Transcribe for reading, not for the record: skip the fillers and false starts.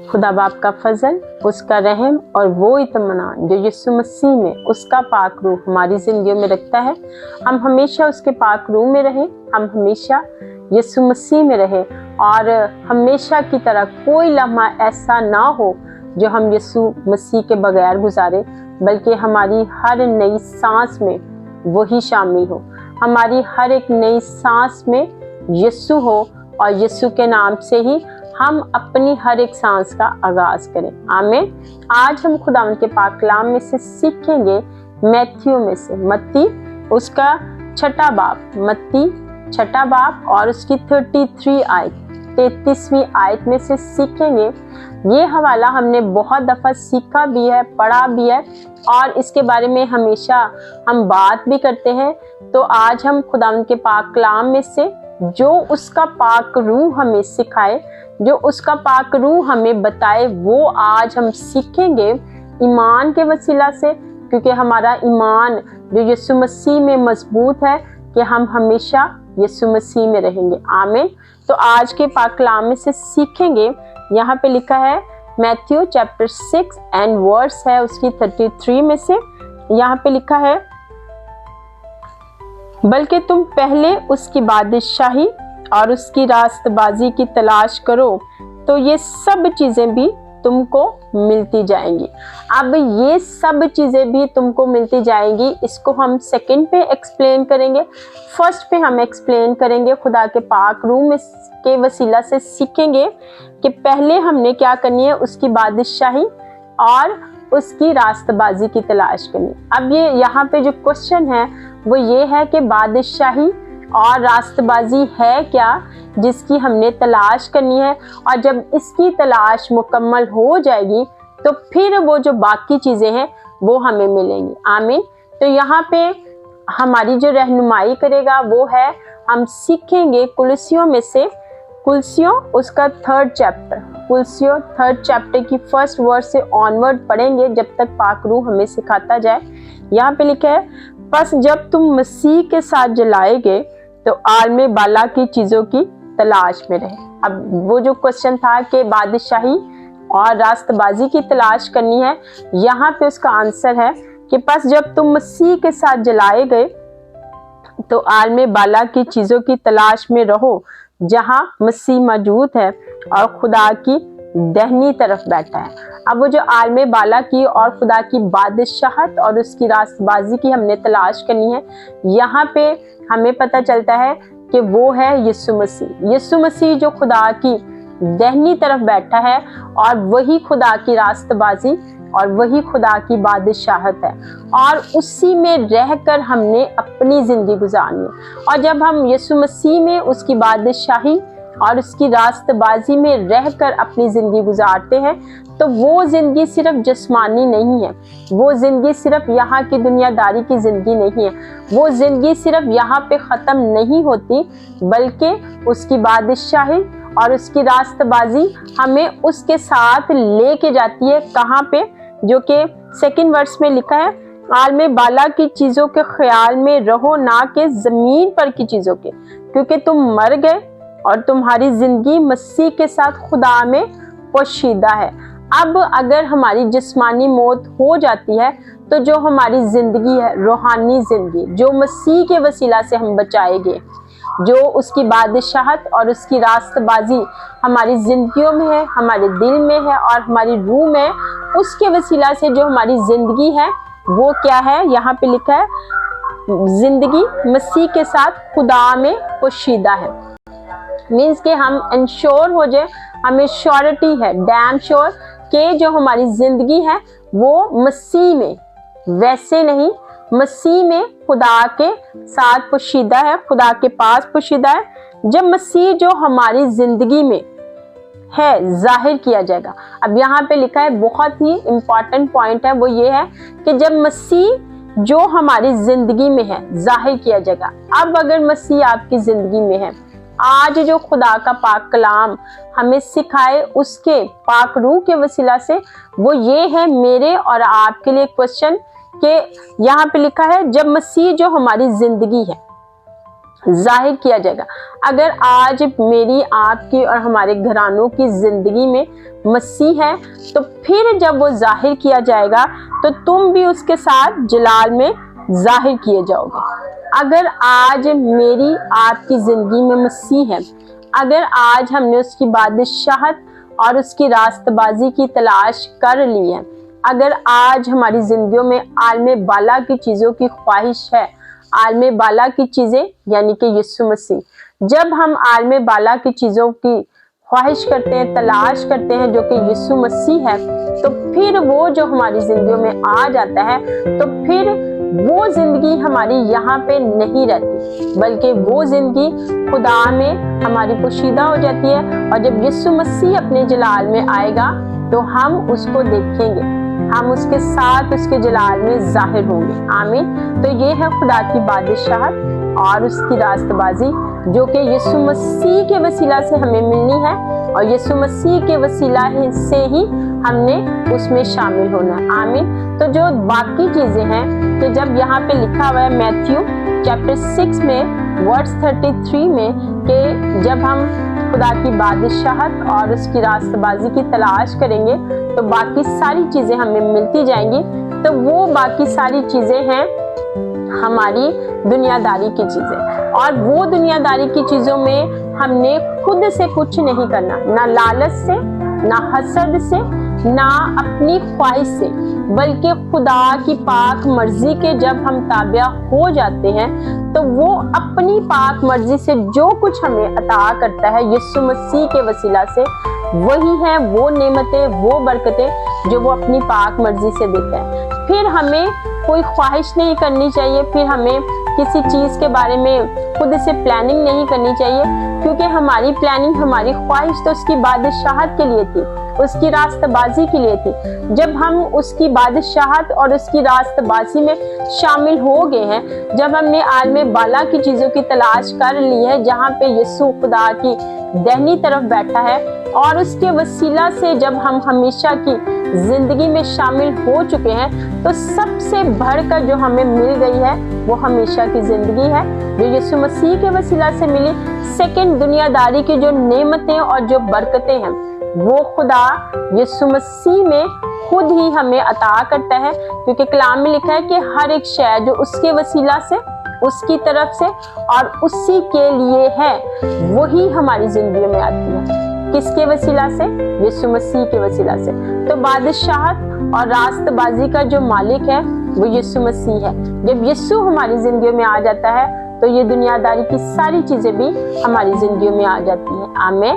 खुदा बाप का फजल, उसका रहम और वो इत्मीनान जो यीशु मसीह में उसका पाक रूह हमारी जिंदगियों में रखता है, हम हमेशा उसके पाक रूह में रहें, हम हमेशा यीशु मसीह में रहें और हमेशा की तरह कोई लम्हा ऐसा ना हो जो हम यीशु मसीह के बगैर गुजारे, बल्कि हमारी हर नई सांस में वही शामिल हो, हमारी हर एक नई सांस में यीशु हो और यीशु के नाम से ही हम अपनी हर एक सांस का आगाज करें। आमीन। आज हम खुदावंद के पाक कलाम में से सीखेंगे मैथ्यू में से मत्ती उसका 6 बाब, मत्ती 6 बाब और उसकी 33वीं आयत में से सीखेंगे। ये हवाला हमने बहुत दफ़ा सीखा भी है, पढ़ा भी है और इसके बारे में हमेशा हम बात भी करते हैं। तो आज हम खुदावंद के पाक कलाम में से जो उसका पाक रूह हमें सिखाए, जो उसका पाक रूह हमें बताए, वो आज हम सीखेंगे ईमान के वसीला से, क्योंकि हमारा ईमान जो यीशु मसीह में मजबूत है कि हम हमेशा यीशु मसीह में रहेंगे। आमीन। तो आज के पाक कलाम में से सीखेंगे। यहाँ पे लिखा है मैथ्यू चैप्टर 6 एंड वर्स है उसकी 33 में से। यहाँ पे लिखा है, बल्कि तुम पहले उसकी बादशाही और उसकी रास्तबाजी की तलाश करो तो ये सब चीजें भी तुमको मिलती जाएंगी। अब ये सब चीजें भी तुमको मिलती जाएंगी, इसको हम सेकंड पे एक्सप्लेन करेंगे। फर्स्ट पे हम एक्सप्लेन करेंगे, खुदा के पाक रूह में के वसीला से सीखेंगे कि पहले हमने क्या करनी है, उसकी बादशाही और उसकी रास्तबाजी की तलाश करनी। अब ये यहाँ पे जो क्वेश्चन है वो ये है कि बादशाही और रास्तबाजी है क्या जिसकी हमने तलाश करनी है, और जब इसकी तलाश मुकम्मल हो जाएगी तो फिर वो जो बाकी चीज़ें हैं वो हमें मिलेंगी। आमीन। तो यहाँ पे हमारी जो रहनुमाई करेगा वो है, हम सीखेंगे कुलसियों में से, कुलसियों उसका 3rd चैप्टर, कुलसियों 3rd चैप्टर की 1st वर्स से ऑनवर्ड पढ़ेंगे जब तक पाक रूह हमें सिखाता जाए। यहाँ पे लिखा है, बस जब तुम मसीह के साथ जलाए गए तो आलमे बाला की चीज़ों की तलाश में रहे। अब वो जो क्वेश्चन था कि बादशाही और रास्तबाजी की तलाश करनी है, यहाँ पे उसका आंसर है कि बस जब तुम मसीह के साथ जलाए गए तो आलमे बाला की चीज़ों की तलाश में रहो जहाँ मसीह मौजूद है और खुदा की दाहिनी तरफ बैठा है। अब वो जो आलमे बाला की और खुदा की बादशाहत और उसकी रास्तबाजी की हमने तलाश करनी है, यहाँ पे हमें पता चलता है कि वो है यीशु मसीह। यीशु मसीह जो खुदा की दाहिनी तरफ बैठा है और वही खुदा की रास्तबाजी और वही खुदा की बादशाहत है, और उसी में रहकर हमने अपनी ज़िंदगी गुजारनी है। और जब हम यीशु मसीह में उसकी बादशाही और उसकी रास्तबाजी में रहकर अपनी ज़िंदगी गुजारते हैं तो वो ज़िंदगी सिर्फ जिस्मानी नहीं है, वो ज़िंदगी सिर्फ यहाँ की दुनियादारी की ज़िंदगी नहीं है, वो ज़िंदगी सिर्फ यहाँ पे ख़त्म नहीं होती, बल्कि उसकी बादशाही और उसकी रास्तबाजी हमें उसके साथ लेके जाती है। कहाँ पे? जो कि 2nd वर्स में लिखा है, आलमे बाला की चीज़ों के ख्याल में रहो, ना कि ज़मीन पर की चीज़ों के, क्योंकि तुम मर गए और तुम्हारी ज़िंदगी मसीह के साथ खुदा में पोशीदा है। अब अगर हमारी जिस्मानी मौत हो जाती है तो जो हमारी ज़िंदगी है, रूहानी ज़िंदगी, जो मसीह के वसीला से हम बचाए गए, जो उसकी बादशाहत और उसकी रास्तबाजी हमारी ज़िंदगियों में है, हमारे दिल में है और हमारी रूह में, उसके वसीला से जो हमारी ज़िंदगी है वो क्या है? यहाँ पे लिखा है, ज़िंदगी मसीह के साथ खुदा में पोशीदा है। मीन्स कि हम इंश्योर हो जाए, हमें श्योरिटी है, डैम श्योर कि जो हमारी ज़िंदगी है वो मसीह में, वैसे नहीं, मसीह में खुदा के साथ पोशीदा है, खुदा के पास पोशीदा है। जब मसीह जो हमारी ज़िंदगी में है जाहिर किया जाएगा। अब यहाँ पे लिखा है, बहुत ही इम्पॉर्टेंट पॉइंट है, वो ये है कि जब मसीह जो हमारी ज़िंदगी में है जाहिर किया जाएगा। अब अगर मसीह आपकी ज़िंदगी में है, आज जो खुदा का पाक कलाम हमें सिखाए उसके पाक रूह के वसीला से, वो ये है मेरे और आपके लिए क्वेश्चन कि यहाँ पे लिखा है, जब मसीह जो हमारी ज़िंदगी है, ظاہر کیا جائے گا۔ اگر آج میری، آپ کی اور ہمارے گھرانوں کی زندگی میں مسیح ہے تو پھر جب وہ ظاہر کیا جائے گا تو تم بھی اس کے ساتھ جلال میں ظاہر کیے جاؤ گے۔ اگر آج میری، آپ کی زندگی میں مسیح ہے، اگر آج ہم نے اس کی بادشاہت اور اس کی راست بازی کی تلاش کر لی ہے، اگر آج ہماری زندگیوں میں عالم بالا کی چیزوں کی خواہش ہے، عالم بالا کی چیزیں یعنی کہ یسوع مسیح، جب ہم عالم بالا کی چیزوں کی خواہش کرتے ہیں، تلاش کرتے ہیں جو کہ یسوع مسیح ہے، تو پھر وہ جو ہماری زندگیوں میں آ جاتا ہے تو پھر وہ زندگی ہماری یہاں پہ نہیں رہتی، بلکہ وہ زندگی خدا میں ہماری پوشیدہ ہو جاتی ہے، اور جب یسوع مسیح اپنے جلال میں آئے گا تو ہم اس کو دیکھیں گے، ہم اس کے ساتھ اس کے جلال میں ظاہر ہوں گے۔ آمین۔ تو یہ ہے خدا کی بادشاہت اور اس کی راست بازی جو کہ یسوع مسیح کے وسیلہ سے ہمیں ملنی ہے، اور یسوع مسیح کے وسیلہ سے ہی ہم نے اس میں شامل ہونا ہے۔ آمین۔ تو جو باقی چیزیں ہیں کہ جب یہاں پہ لکھا ہوا ہے میتھیو چیپٹر 6 میں ورس 33 میں کہ جب ہم خدا کی بادشاہت اور اس کی راست بازی کی تلاش کریں گے تو باقی ساری چیزیں ہمیں ملتی جائیں گی، تو وہ باقی ساری چیزیں ہیں ہماری دنیا داری کی چیزیں، اور وہ دنیا داری کی چیزوں میں ہم نے خود سے کچھ نہیں کرنا، نہ لالچ سے، نہ حسد سے، نہ اپنی خواہش سے، بلکہ خدا کی پاک مرضی کے جب ہم تابع ہو جاتے ہیں تو وہ اپنی پاک مرضی سے جو کچھ ہمیں عطا کرتا ہے یسوع مسیح کے وسیلہ سے، وہی ہیں وہ نعمتیں، وہ برکتیں جو وہ اپنی پاک مرضی سے دیتا ہے۔ پھر ہمیں کوئی خواہش نہیں کرنی چاہیے، پھر ہمیں کسی چیز کے بارے میں خود سے پلاننگ نہیں کرنی چاہیے، کیونکہ ہماری پلاننگ، ہماری خواہش تو اس کی بادشاہت کے لیے تھی، اس کی راست بازی کے لیے تھی۔ جب ہم اس کی بادشاہت اور اس کی راست بازی میں شامل ہو گئے ہیں، جب ہم نے عالم بالا کی چیزوں کی تلاش کر لی ہے جہاں پہ یسوع خدا کی دہنی طرف بیٹھا ہے، اور اس کے وسیلہ سے جب ہم ہمیشہ کی زندگی میں شامل ہو چکے ہیں، تو سب سے بڑھ کر جو ہمیں مل گئی ہے وہ ہمیشہ کی زندگی ہے جو یسوع مسیح کے وسیلہ سے ملی۔ سیکنڈ، دنیا داری کی جو نعمتیں اور جو برکتیں ہیں وہ خدا یسوع مسیح میں خود ہی ہمیں عطا کرتا ہے، کیونکہ کلام میں لکھا ہے کہ ہر ایک شے جو اس کے وسیلہ سے، اس کی طرف سے اور اسی کے لیے ہے، وہی ہماری زندگی میں آتی ہے۔ کس کے وسیلہ سے؟ یسوع مسیح کے وسیلہ سے۔ تو بادشاہت اور راست بازی کا جو مالک ہے وہ یسوع مسیح ہے۔ جب یسوع ہماری زندگیوں میں آ جاتا ہے تو یہ دنیا داری کی ساری چیزیں بھی ہماری زندگیوں میں آ جاتی ہیں۔ آمین۔